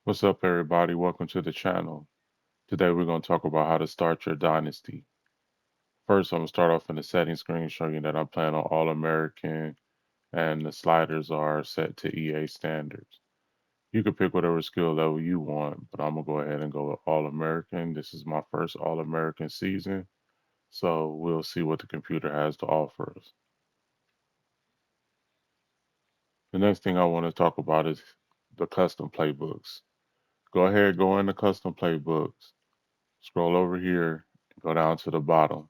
What's up, everybody? Welcome to the channel. Today, we're going to talk about how to start your dynasty. First, I'm going to start off in the settings screen showing you that I'm playing on All American and the sliders are set to EA standards. You can pick whatever skill level you want, but I'm going to go ahead and go with All American. This is my first All American season, so we'll see what the computer has to offer us. The next thing I want to talk about is the custom playbooks. Go ahead, go into custom playbooks, scroll over here, go down to the bottom.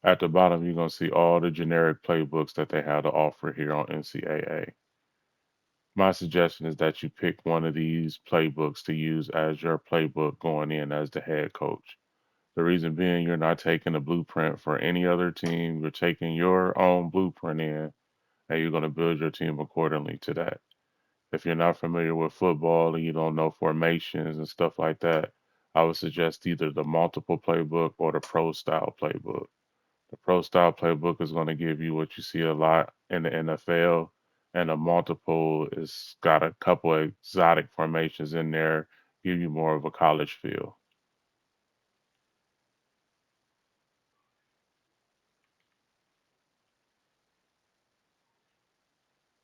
At the bottom, you're going to see all the generic playbooks that they have to offer here on NCAA. My suggestion is that you pick one of these playbooks to use as your playbook going in as the head coach. The reason being, you're not taking a blueprint for any other team. You're taking your own blueprint in, and you're going to build your team accordingly to that. If you're not familiar with football and you don't know formations and stuff like that, I would suggest either the multiple playbook or the pro style playbook. The pro style playbook is going to give you what you see a lot in the NFL, and a multiple is got a couple of exotic formations in there, give you more of a college feel.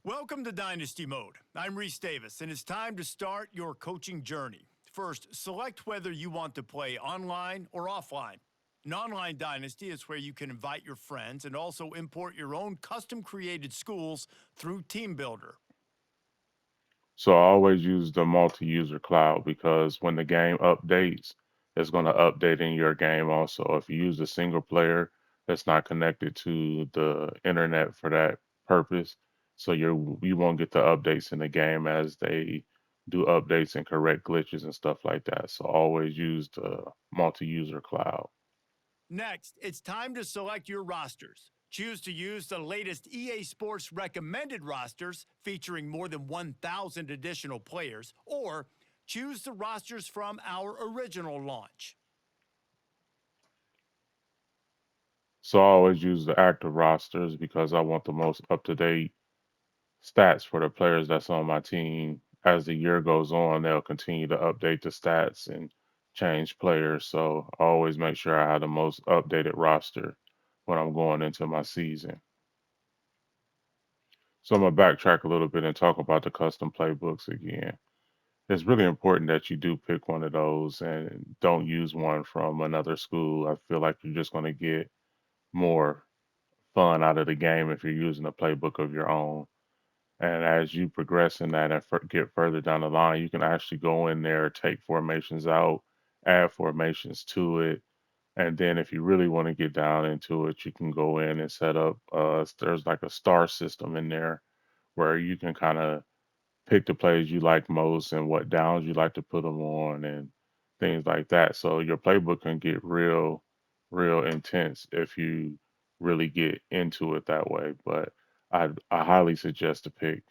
Welcome to Dynasty Mode. I'm Reese Davis, and it's time to start your coaching journey. First, select whether you want to play online or offline. An online dynasty is where you can invite your friends and also import your own custom created schools through Team Builder. So I always use the multi-user cloud because when the game updates, it's going to update in your game also. If you use a single player that's not connected to the internet for that purpose, so you won't get the updates in the game as they do updates and correct glitches and stuff like that. So always use the multi-user cloud. Next, it's time to select your rosters. Choose to use the latest EA Sports recommended rosters featuring more than 1,000 additional players, or choose the rosters from our original launch. So I always use the active rosters because I want the most up-to-date stats for the players that's on my team. As the year goes on, they'll continue to update the stats and change players. So I always make sure I have the most updated roster when I'm going into my season. So I'm gonna backtrack a little bit and talk about the custom playbooks again. It's really important that you do pick one of those and don't use one from another school. I feel like you're just gonna get more fun out of the game if you're using a playbook of your own. And as you progress in that and get further down the line, you can actually go in there, take formations out, add formations to it. And then if you really want to get down into it, you can go in and set up, there's like a star system in there where you can kind of pick the plays you like most and what downs you like to put them on and things like that. So your playbook can get real intense if you really get into it that way. But I highly suggest to pick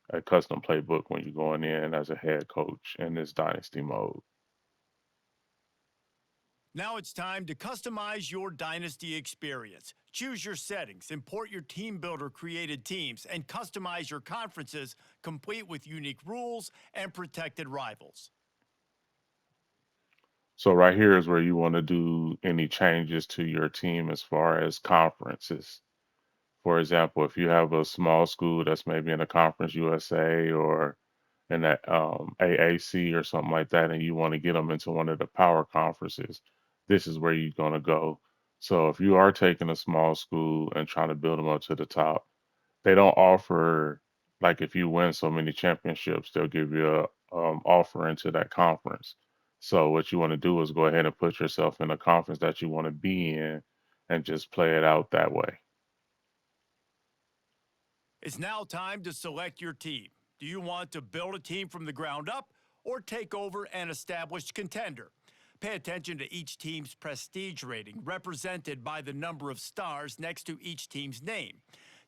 a custom playbook when you're going in as a head coach in this dynasty mode. Now it's time to customize your Dynasty experience. Choose your settings, import your team builder created teams, and customize your conferences, complete with unique rules and protected rivals. So right here is where you want to do any changes to your team as far as conferences. For example, if you have a small school that's maybe in a Conference USA or in that AAC or something like that, and you want to get them into one of the power conferences, this is where you're going to go. So if you are taking a small school and trying to build them up to the top, they don't offer, like if you win so many championships, they'll give you a offer into that conference. So what you want to do is go ahead and put yourself in a conference that you want to be in and just play it out that way. It's now time to select your team. Do you want to build a team from the ground up or take over an established contender? Pay attention to each team's prestige rating, represented by the number of stars next to each team's name.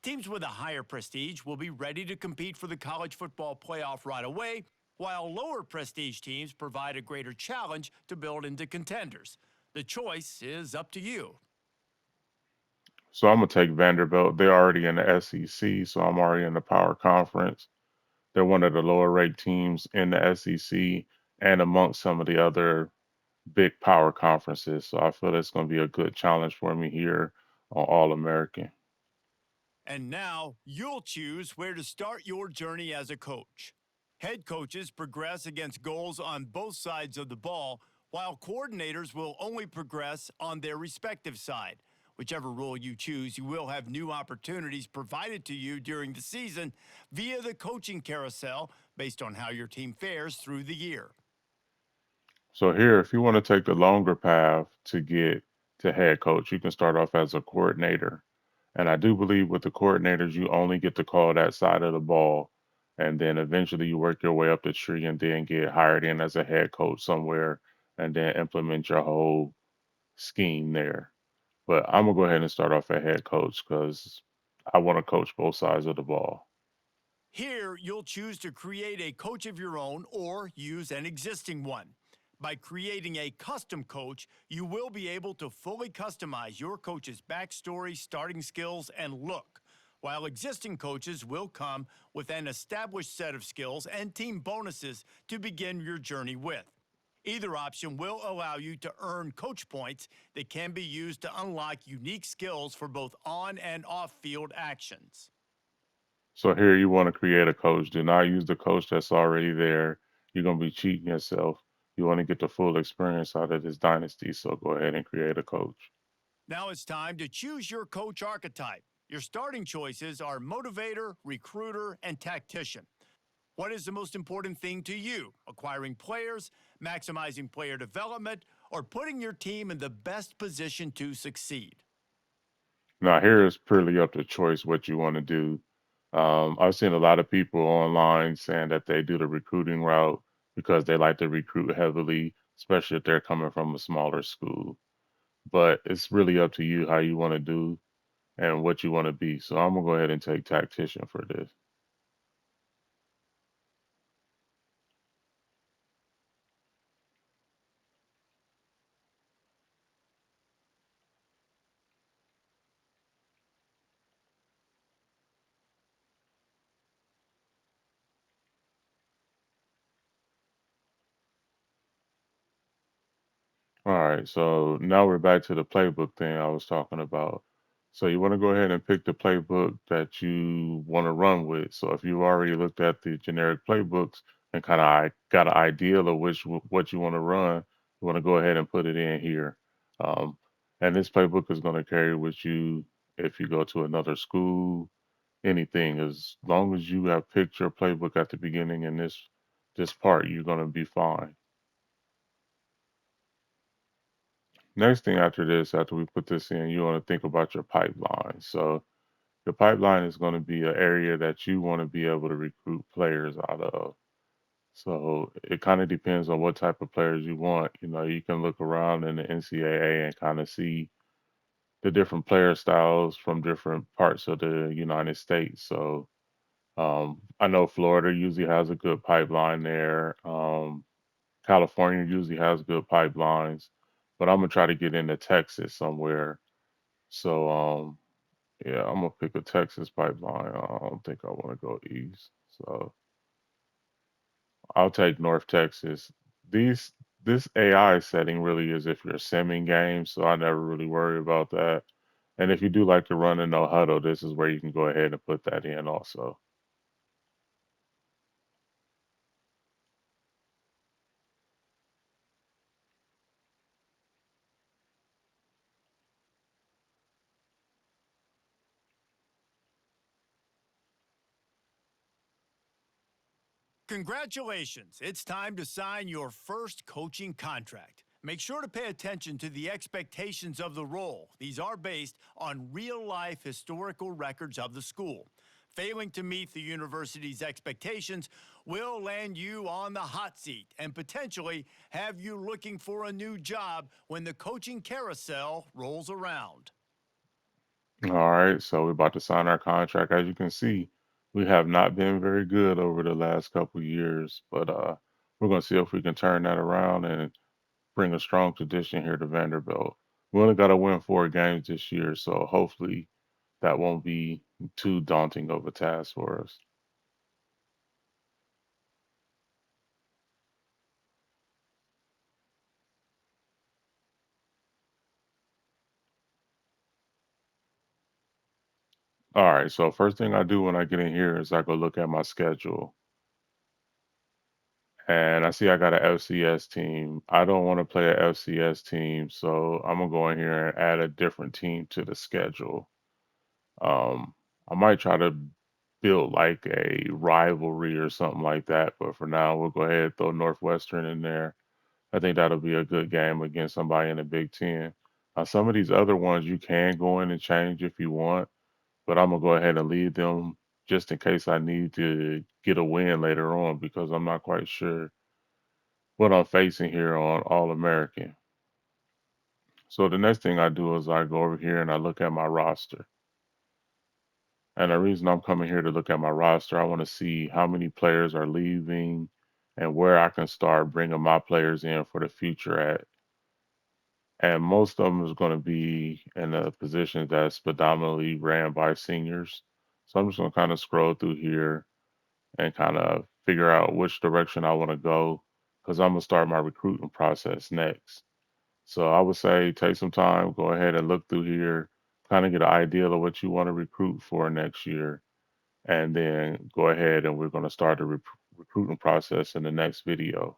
Teams with a higher prestige will be ready to compete for the college football playoff right away, while lower prestige teams provide a greater challenge to build into contenders. The choice is up to you. So I'm gonna take Vanderbilt. They're already in the SEC, so I'm already in the power conference. They're one of the lower ranked teams in the SEC and amongst some of the other big power conferences. So I feel it's going to be a good challenge for me here on All American. And now you'll choose where to start your journey as a coach. Head coaches progress against goals on both sides of the ball, while coordinators will only progress on their respective side. Whichever role you choose, you will have new opportunities provided to you during the season via the coaching carousel based on how your team fares through the year. So here, if you want to take the longer path to get to head coach, you can start off as a coordinator. And I do believe with the coordinators, you only get to call that side of the ball. And then eventually you work your way up the tree and then get hired in as a head coach somewhere and then implement your whole scheme there. But I'm going to go ahead and start off at head coach because I want to coach both sides of the ball. Here, you'll choose to create a coach of your own or use an existing one. By creating a custom coach, you will be able to fully customize your coach's backstory, starting skills, and look, while existing coaches will come with an established set of skills and team bonuses to begin your journey with. Either option will allow you to earn coach points that can be used to unlock unique skills for both on and off field actions. So here you want to create a coach. Do not use the coach that's already there. You're going to be cheating yourself. You want to get the full experience out of this dynasty. So go ahead and create a coach. Now it's time to choose your coach archetype. Your starting choices are motivator, recruiter, and tactician. What is the most important thing to you? Acquiring players, maximizing player development, or putting your team in the best position to succeed? Now here is purely up to choice what you want to do. I've seen a lot of people online saying that they do the recruiting route because they like to recruit heavily, especially if they're coming from a smaller school. But it's really up to you how you want to do and what you want to be. So I'm gonna go ahead and take tactician for this. All right, so now we're back to the playbook thing I was talking about. So you want to go ahead and pick the playbook that you want to run with. So if you've already looked at the generic playbooks and kind of got an idea of what you want to run, you want to go ahead and put it in here. Um, and this playbook is going to carry with you if you go to another school, anything. As long as you have picked your playbook at the beginning in this part, you're going to be fine. Next thing after this, after we put this in, you want to think about your pipeline. So your pipeline is going to be an area that you want to be able to recruit players out of. So it kind of depends on what type of players you want. You know, you can look around in the NCAA and kind of see the different player styles from different parts of the United States. So I know Florida usually has a good pipeline there. California usually has good pipelines, but I'm gonna try to get into Texas somewhere. So yeah, I'm gonna pick a Texas pipeline. I don't think I want to go east. So I'll take North Texas. These this AI setting really is if you're simming games, so I never really worry about that. And if you do like to run in no huddle, this is where you can go ahead and put that in also. Congratulations! It's time to sign your first coaching contract. Make sure to pay attention to the expectations of the role. These are based on real life historical records of the school. Failing to meet the university's expectations will land you on the hot seat and potentially have you looking for a new job when the coaching carousel rolls around. All right, so we're about to sign our contract. As you can see, we have not been very good over the last couple years, but we're gonna see if we can turn that around and bring a strong tradition here to Vanderbilt. We only got to win 4 games this year, so hopefully that won't be too daunting of a task for us. All right, so first thing I do when I get in here is I go look at my schedule and I see I got a FCS team. I don't want to play a FCS team, so I'm gonna go in here and add a different team to the schedule. Um, I might try to build like a rivalry or something like that, but for now we'll go ahead and throw Northwestern in there. I think that'll be a good game against somebody in the Big Ten. Some of these other ones you can go in and change if you want, but I'm gonna go ahead and leave them just in case I need to get a win later on because I'm not quite sure what I'm facing here on All American. So the next thing I do is I go over here and I look at my roster. And the reason I'm coming here to look at my roster, I want to see how many players are leaving and where I can start bringing my players in for the future at. And most of them is going to be in a position that's predominantly ran by seniors. So I'm just going to kind of scroll through here and kind of figure out which direction I want to go because I'm going to start my recruiting process next. So I would say take some time, go ahead and look through here, kind of get an idea of what you want to recruit for next year, and then go ahead and we're going to start the recruiting process in the next video.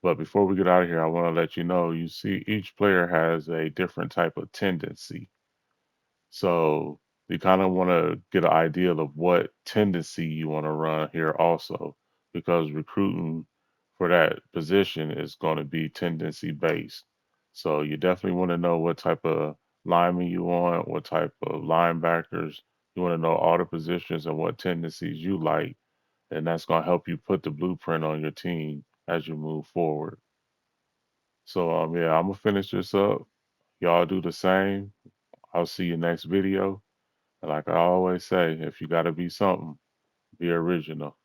But before we get out of here, I want to let you know you see each player has a different type of tendency. So you kind of want to get an idea of what tendency you want to run here also, because recruiting for that position is going to be tendency based. So you definitely want to know what type of lineman you want, what type of linebackers. You want to know all the positions and what tendencies you like, and that's going to help you put the blueprint on your team as you move forward. So yeah, I'm gonna finish this up. Y'all do the same. I'll see you next video. And like I always say, if you gotta be something, be original.